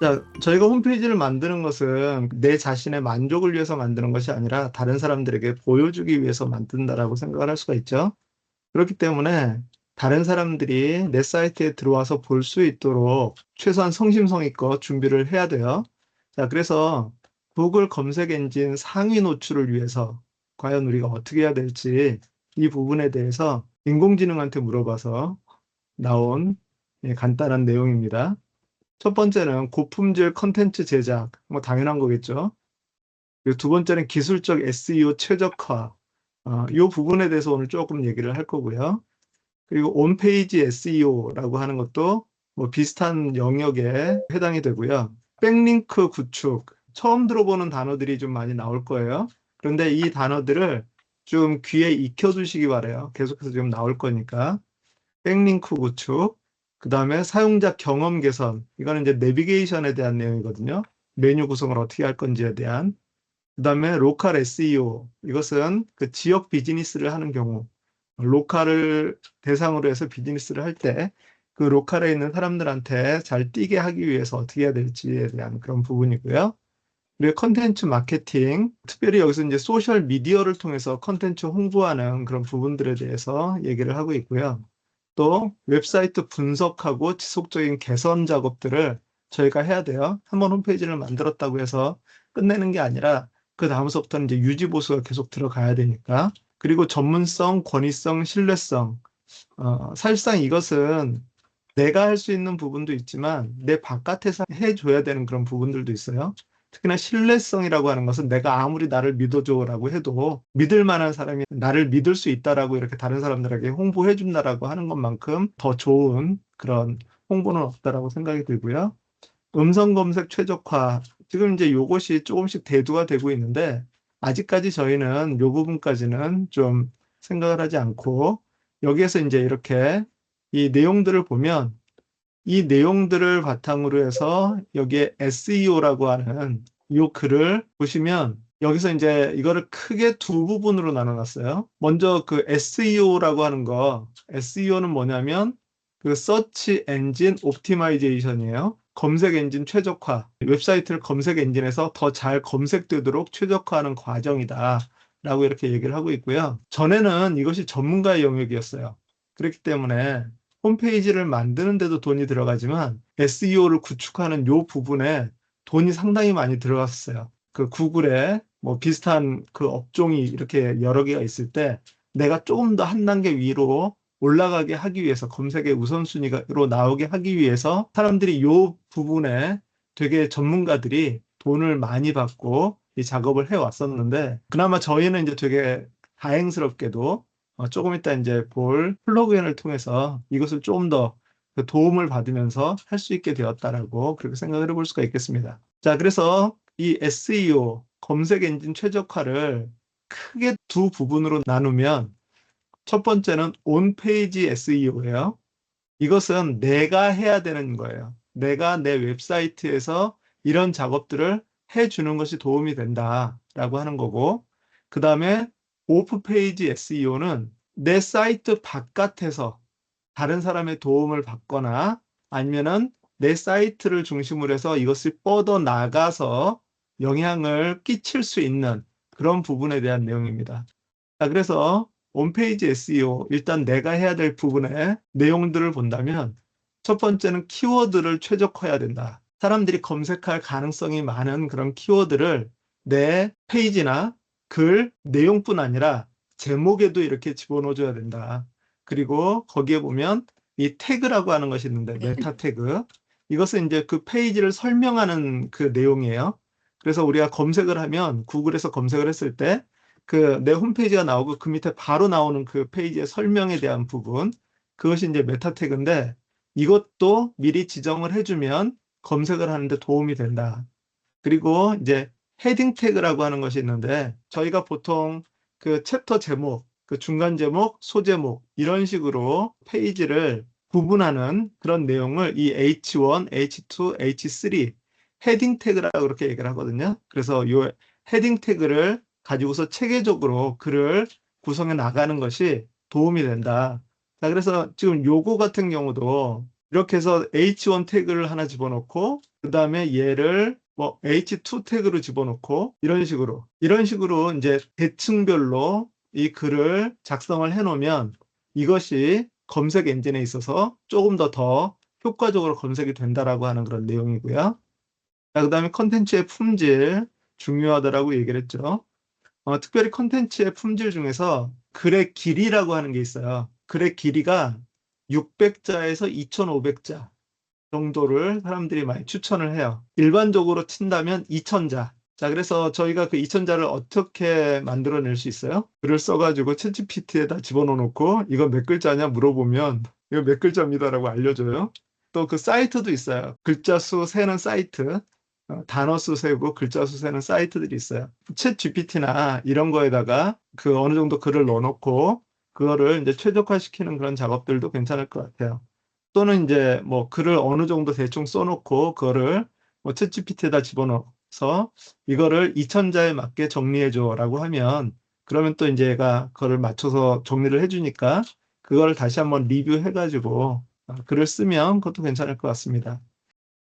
자, 저희가 홈페이지를 만드는 것은 내 자신의 만족을 위해서 만드는 것이 아니라 다른 사람들에게 보여주기 위해서 만든다라고 생각을 할 수가 있죠. 그렇기 때문에 다른 사람들이 내 사이트에 들어와서 볼 수 있도록 최소한 성심성의껏 준비를 해야 돼요. 자, 그래서 구글 검색 엔진 상위 노출을 위해서 과연 우리가 어떻게 해야 될지 이 부분에 대해서 인공지능한테 물어봐서 나온 간단한 내용입니다. 첫 번째는 고품질 컨텐츠 제작, 뭐 당연한 거겠죠. 그리고 두 번째는 기술적 SEO 최적화, 이 부분에 대해서 오늘 조금 얘기를 할 거고요. 그리고 온페이지 SEO라고 하는 것도 뭐 비슷한 영역에 해당이 되고요. 백링크 구축, 처음 들어보는 단어들이 좀 많이 나올 거예요. 그런데 이 단어들을 좀 귀에 익혀두시기 바래요. 계속해서 좀 나올 거니까. 백링크 구축, 그 다음에 사용자 경험 개선, 이거는 이제 내비게이션에 대한 내용이거든요. 메뉴 구성을 어떻게 할 건지에 대한. 그 다음에 로컬 SEO, 이것은 그 지역 비즈니스를 하는 경우, 로컬을 대상으로 해서 비즈니스를 할 때 그 로컬에 있는 사람들한테 잘 뛰게 하기 위해서 어떻게 해야 될지에 대한 그런 부분이고요. 그리고 컨텐츠 마케팅, 특별히 여기서 이제 소셜 미디어를 통해서 컨텐츠 홍보하는 그런 부분들에 대해서 얘기를 하고 있고요. 또 웹사이트 분석하고 지속적인 개선 작업들을 저희가 해야 돼요. 한번 홈페이지를 만들었다고 해서 끝내는 게 아니라 그 다음서부터는 이제 유지 보수가 계속 들어가야 되니까. 그리고 전문성, 권위성, 신뢰성. 사실상 이것은 내가 할 수 있는 부분도 있지만 내 바깥에서 해줘야 되는 그런 부분들도 있어요. 특히나 신뢰성이라고 하는 것은 내가 아무리 나를 믿어줘라고 해도 믿을 만한 사람이 나를 믿을 수 있다라고 이렇게 다른 사람들에게 홍보해 준다라고 하는 것만큼 더 좋은 그런 홍보는 없다라고 생각이 들고요. 음성 검색 최적화. 지금 이제 요것이 조금씩 대두가 되고 있는데 아직까지 저희는 요 부분까지는 좀 생각을 하지 않고 여기에서 이제 이렇게 이 내용들을 보면 이 내용들을 바탕으로 해서 여기에 SEO라고 하는 이 글을 보시면 여기서 이제 이거를 크게 두 부분으로 나눠놨어요. 먼저 그 SEO라고 하는 거, SEO는 뭐냐면 그 Search Engine Optimization이에요. 검색 엔진 최적화, 웹사이트를 검색 엔진에서 더 잘 검색되도록 최적화하는 과정이다. 라고 이렇게 얘기를 하고 있고요. 전에는 이것이 전문가의 영역이었어요. 그렇기 때문에 홈페이지를 만드는데도 돈이 들어가지만 SEO를 구축하는 요 부분에 돈이 상당히 많이 들어갔어요. 그 구글에 뭐 비슷한 그 업종이 이렇게 여러 개가 있을 때 내가 조금 더 한 단계 위로 올라가게 하기 위해서 검색의 우선순위로 나오게 하기 위해서 사람들이 요 부분에 되게 전문가들이 돈을 많이 받고 이 작업을 해 왔었는데 그나마 저희는 이제 되게 다행스럽게도 조금 이따 이제 볼 플러그인을 통해서 이것을 조금 더 그 도움을 받으면서 할 수 있게 되었다라고 그렇게 생각을 해볼 수가 있겠습니다. 자, 그래서 이 SEO, 검색 엔진 최적화를 크게 두 부분으로 나누면 첫 번째는 온페이지 SEO예요. 이것은 내가 해야 되는 거예요. 내가 내 웹사이트에서 이런 작업들을 해주는 것이 도움이 된다라고 하는 거고, 그 다음에 오프페이지 SEO는 내 사이트 바깥에서 다른 사람의 도움을 받거나 아니면은 내 사이트를 중심으로 해서 이것을 뻗어 나가서 영향을 끼칠 수 있는 그런 부분에 대한 내용입니다. 자, 그래서 홈페이지 SEO, 일단 내가 해야 될 부분의 내용들을 본다면 첫 번째는 키워드를 최적화해야 된다. 사람들이 검색할 가능성이 많은 그런 키워드를 내 페이지나 글, 내용뿐 아니라 제목에도 이렇게 집어넣어줘야 된다. 그리고 거기에 보면 이 태그라고 하는 것이 있는데 메타 태그. 이것은 이제 그 페이지를 설명하는 그 내용이에요. 그래서 우리가 검색을 하면 구글에서 검색을 했을 때 그 내 홈페이지가 나오고 그 밑에 바로 나오는 그 페이지의 설명에 대한 부분, 그것이 이제 메타 태그인데 이것도 미리 지정을 해주면 검색을 하는데 도움이 된다. 그리고 이제 헤딩 태그라고 하는 것이 있는데 저희가 보통 그 챕터 제목, 그 중간 제목, 소제목 이런 식으로 페이지를 구분하는 그런 내용을 이 H1, H2, H3 헤딩 태그라고 그렇게 얘기를 하거든요. 그래서 이 헤딩 태그를 가지고서 체계적으로 글을 구성해 나가는 것이 도움이 된다. 자, 그래서 지금 요거 같은 경우도 이렇게 해서 H1 태그를 하나 집어넣고 그다음에 얘를 뭐 H2 태그로 집어넣고 이런 식으로 이제 계층별로 이 글을 작성을 해 놓으면 이것이 검색 엔진에 있어서 조금 더 효과적으로 검색이 된다라고 하는 그런 내용이고요. 자, 그다음에 컨텐츠의 품질 중요하다라고 얘기를 했죠. 특별히 컨텐츠의 품질 중에서 글의 길이라고 하는 게 있어요. 글의 길이가 600자에서 2500자 정도를 사람들이 많이 추천을 해요. 일반적으로 친다면 2000자. 자, 그래서 저희가 그 2000자를 어떻게 만들어낼 수 있어요? 글을 써가지고 챗GPT에다 집어넣어 놓고 이거 몇 글자냐 물어보면 이거 몇 글자입니다라고 알려줘요. 또 그 사이트도 있어요. 글자 수 세는 사이트. 단어 수 세고 글자 수 세는 사이트들이 있어요. 챗GPT나 이런 거에다가 그 어느 정도 글을 넣어놓고 그거를 이제 최적화시키는 그런 작업들도 괜찮을 것 같아요. 또는 이제 뭐 글을 어느 정도 대충 써놓고 그거를 뭐 챗GPT에다 집어넣어서 이거를 2000자에 맞게 정리해줘라고 하면 그러면 또 이제 얘가 그거를 맞춰서 정리를 해주니까 그걸 다시 한번 리뷰해가지고 글을 쓰면 그것도 괜찮을 것 같습니다.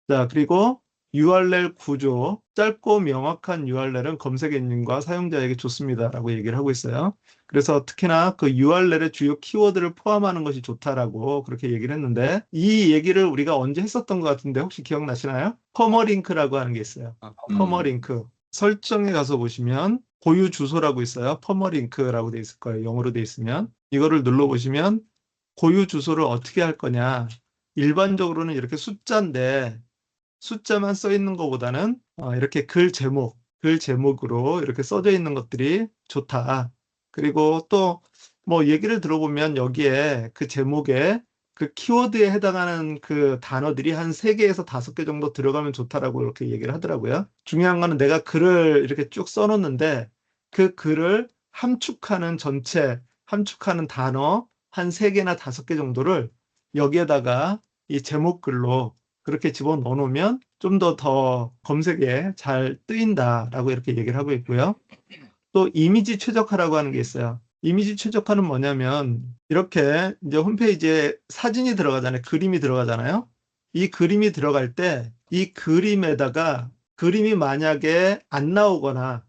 자, 그리고 URL 구조, 짧고 명확한 URL은 검색 엔진과 사용자에게 좋습니다라고 얘기를 하고 있어요. 그래서 특히나 그 URL의 주요 키워드를 포함하는 것이 좋다라고 그렇게 얘기를 했는데 이 얘기를 우리가 언제 했었던 것 같은데 혹시 기억나시나요? 퍼머링크라고 하는 게 있어요. 퍼머링크. 설정에 가서 보시면 고유 주소라고 있어요. 퍼머링크라고 돼 있을 거예요. 영어로 돼 있으면. 이거를 눌러보시면 고유 주소를 어떻게 할 거냐. 일반적으로는 이렇게 숫자인데 숫자만 써 있는 것보다는 이렇게 글 제목으로 이렇게 써져 있는 것들이 좋다. 그리고 또 뭐 얘기를 들어보면 여기에 그 제목에 그 키워드에 해당하는 그 단어들이 한 3개에서 5개 정도 들어가면 좋다라고 이렇게 얘기를 하더라고요. 중요한 거는 내가 글을 이렇게 쭉 써놓는데 그 글을 함축하는 단어 한 3개나 5개 정도를 여기에다가 이 제목글로 그렇게 집어넣어 놓으면 좀 더 검색에 잘 뜨인다라고 이렇게 얘기를 하고 있고요. 또 이미지 최적화라고 하는 게 있어요. 이미지 최적화는 뭐냐면 이렇게 이제 홈페이지에 사진이 들어가잖아요. 그림이 들어가잖아요. 이 그림이 들어갈 때 이 그림에다가 그림이 만약에 안 나오거나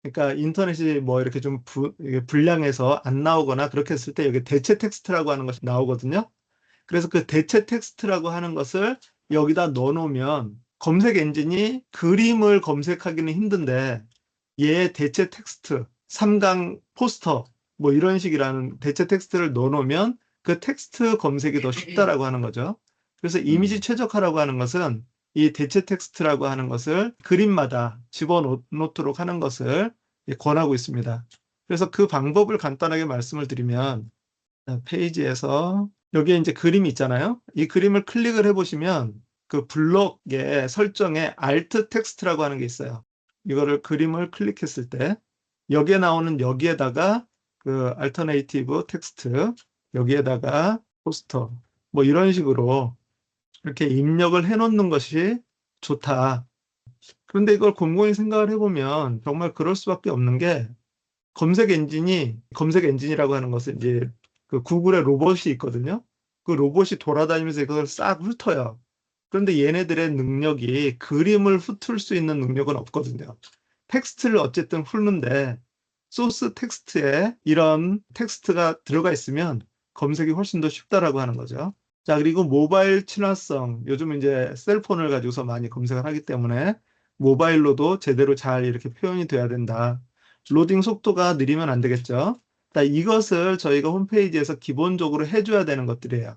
그러니까 인터넷이 뭐 이렇게 좀 이게 불량해서 안 나오거나 그렇게 했을 때 여기 대체 텍스트라고 하는 것이 나오거든요. 그래서 그 대체 텍스트라고 하는 것을 여기다 넣어놓으면 검색 엔진이 그림을 검색하기는 힘든데 얘 대체 텍스트, 3강 포스터 뭐 이런 식이라는 대체 텍스트를 넣어놓으면 그 텍스트 검색이 더 쉽다라고 하는 거죠. 그래서 이미지 최적화라고 하는 것은 이 대체 텍스트라고 하는 것을 그림마다 집어넣도록 하는 것을 권하고 있습니다. 그래서 그 방법을 간단하게 말씀을 드리면 페이지에서 여기에 이제 그림이 있잖아요. 이 그림을 클릭을 해보시면 그 블록의 설정에 Alt 텍스트라고 하는 게 있어요. 이거를 그림을 클릭했을 때 여기에 나오는 여기에다가 그 알터네이티브 텍스트 여기에다가 포스터 뭐 이런 식으로 이렇게 입력을 해 놓는 것이 좋다. 그런데 이걸 곰곰이 생각을 해보면 정말 그럴 수밖에 없는 게 검색 엔진이라고 하는 것은 이제 그 구글의 로봇이 있거든요. 그 로봇이 돌아다니면서 이걸 싹 훑어요. 그런데 얘네들의 능력이 그림을 훑을 수 있는 능력은 없거든요. 텍스트를 어쨌든 훑는데 소스 텍스트에 이런 텍스트가 들어가 있으면 검색이 훨씬 더 쉽다라고 하는 거죠. 자, 그리고 모바일 친화성. 요즘 이제 셀폰을 가지고서 많이 검색을 하기 때문에 모바일로도 제대로 잘 이렇게 표현이 돼야 된다. 로딩 속도가 느리면 안 되겠죠. 자, 이것을 저희가 홈페이지에서 기본적으로 해줘야 되는 것들이에요.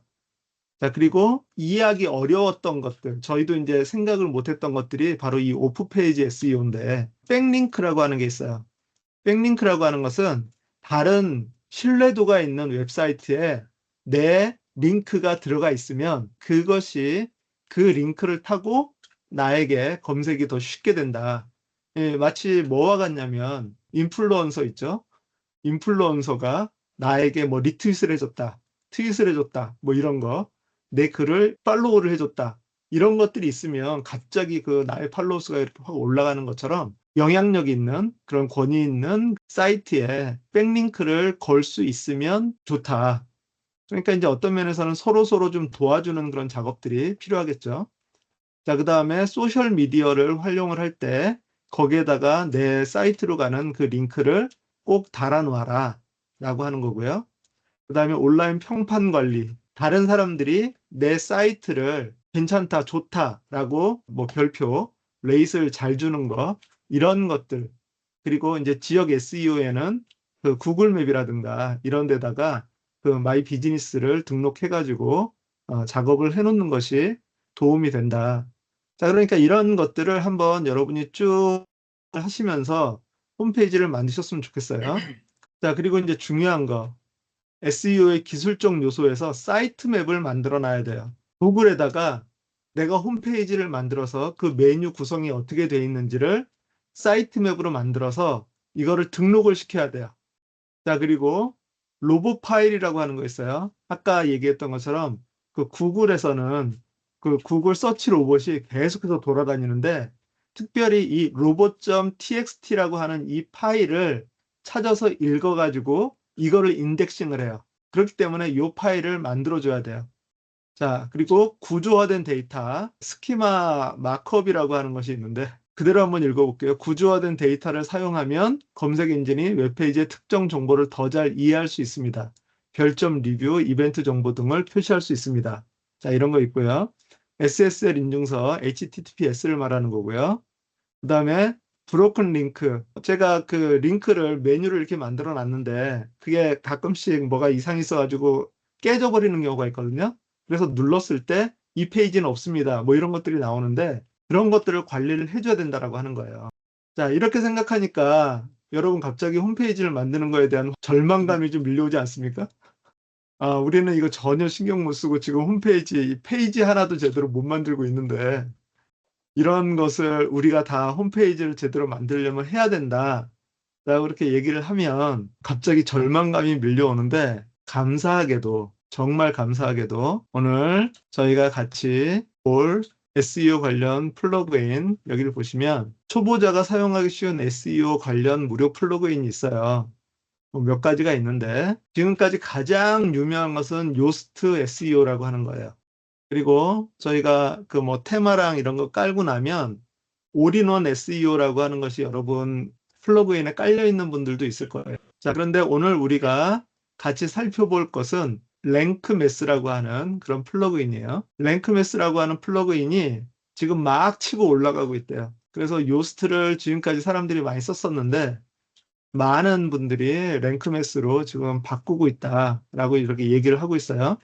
자, 그리고 이해하기 어려웠던 것들, 저희도 이제 생각을 못했던 것들이 바로 이 오프페이지 SEO인데, 백링크라고 하는 게 있어요. 백링크라고 하는 것은 다른 신뢰도가 있는 웹사이트에 내 링크가 들어가 있으면 그것이 그 링크를 타고 나에게 검색이 더 쉽게 된다. 예, 마치 뭐와 같냐면 인플루언서 있죠? 인플루언서가 나에게 뭐 리트윗을 해줬다, 트윗을 해줬다, 뭐 이런 거, 내 글을 팔로우를 해줬다. 이런 것들이 있으면 갑자기 그 나의 팔로우 수가 이렇게 확 올라가는 것처럼 영향력 있는 그런 권위 있는 사이트에 백링크를 걸 수 있으면 좋다. 그러니까 이제 어떤 면에서는 서로 좀 도와주는 그런 작업들이 필요하겠죠. 자, 그 다음에 소셜 미디어를 활용을 할 때 거기에다가 내 사이트로 가는 그 링크를 꼭 달아 놓아라 라고 하는 거고요. 그 다음에 온라인 평판 관리. 다른 사람들이 내 사이트를 괜찮다, 좋다 라고 뭐 별표, 레이스를 잘 주는 거, 이런 것들. 그리고 이제 지역 SEO에는 그 구글 맵이라든가 이런 데다가 그 마이 비즈니스를 등록해가지고 작업을 해놓는 것이 도움이 된다. 자, 그러니까 이런 것들을 한번 여러분이 쭉 하시면서 홈페이지를 만드셨으면 좋겠어요. 자, 그리고 이제 중요한 거. SEO의 기술적 요소에서 사이트 맵을 만들어 놔야 돼요. 구글에다가 내가 홈페이지를 만들어서 그 메뉴 구성이 어떻게 되어 있는지를 사이트 맵으로 만들어서 이거를 등록을 시켜야 돼요. 자, 그리고 로봇 파일이라고 하는 거 있어요. 아까 얘기했던 것처럼 그 구글에서는 그 구글 서치 로봇이 계속해서 돌아다니는데 특별히 이 로봇.txt라고 하는 이 파일을 찾아서 읽어가지고 이거를 인덱싱을 해요. 그렇기 때문에 이 파일을 만들어줘야 돼요. 자, 그리고 구조화된 데이터, 스키마 마크업이라고 하는 것이 있는데 그대로 한번 읽어볼게요. 구조화된 데이터를 사용하면 검색 엔진이 웹페이지의 특정 정보를 더 잘 이해할 수 있습니다. 별점 리뷰, 이벤트 정보 등을 표시할 수 있습니다. 자, 이런 거 있고요. SSL 인증서, HTTPS를 말하는 거고요. 그 다음에 브로큰 링크. 제가 그 링크를 메뉴를 이렇게 만들어 놨는데 그게 가끔씩 뭐가 이상이 있어가지고 깨져버리는 경우가 있거든요. 그래서 눌렀을 때 이 페이지는 없습니다. 뭐 이런 것들이 나오는데 그런 것들을 관리를 해줘야 된다라고 하는 거예요. 자, 이렇게 생각하니까 여러분 갑자기 홈페이지를 만드는 거에 대한 절망감이 좀 밀려오지 않습니까? 아, 우리는 이거 전혀 신경 못 쓰고 지금 홈페이지, 이 페이지 하나도 제대로 못 만들고 있는데 이런 것을 우리가 다 홈페이지를 제대로 만들려면 해야 된다. 라고 그렇게 얘기를 하면 갑자기 절망감이 밀려오는데 감사하게도 정말 감사하게도 오늘 저희가 같이 볼 SEO 관련 플러그인 여기를 보시면 초보자가 사용하기 쉬운 SEO 관련 무료 플러그인이 있어요. 몇 가지가 있는데 지금까지 가장 유명한 것은 요스트 SEO라고 하는 거예요. 그리고 저희가 그 뭐 테마랑 이런 거 깔고 나면 올인원 SEO라고 하는 것이 여러분 플러그인에 깔려 있는 분들도 있을 거예요. 자, 그런데 오늘 우리가 같이 살펴볼 것은 랭크매스라고 하는 그런 플러그인이에요. 랭크매스라고 하는 플러그인이 지금 막 치고 올라가고 있대요. 그래서 요스트를 지금까지 사람들이 많이 썼었는데 많은 분들이 랭크매스로 지금 바꾸고 있다라고 이렇게 얘기를 하고 있어요.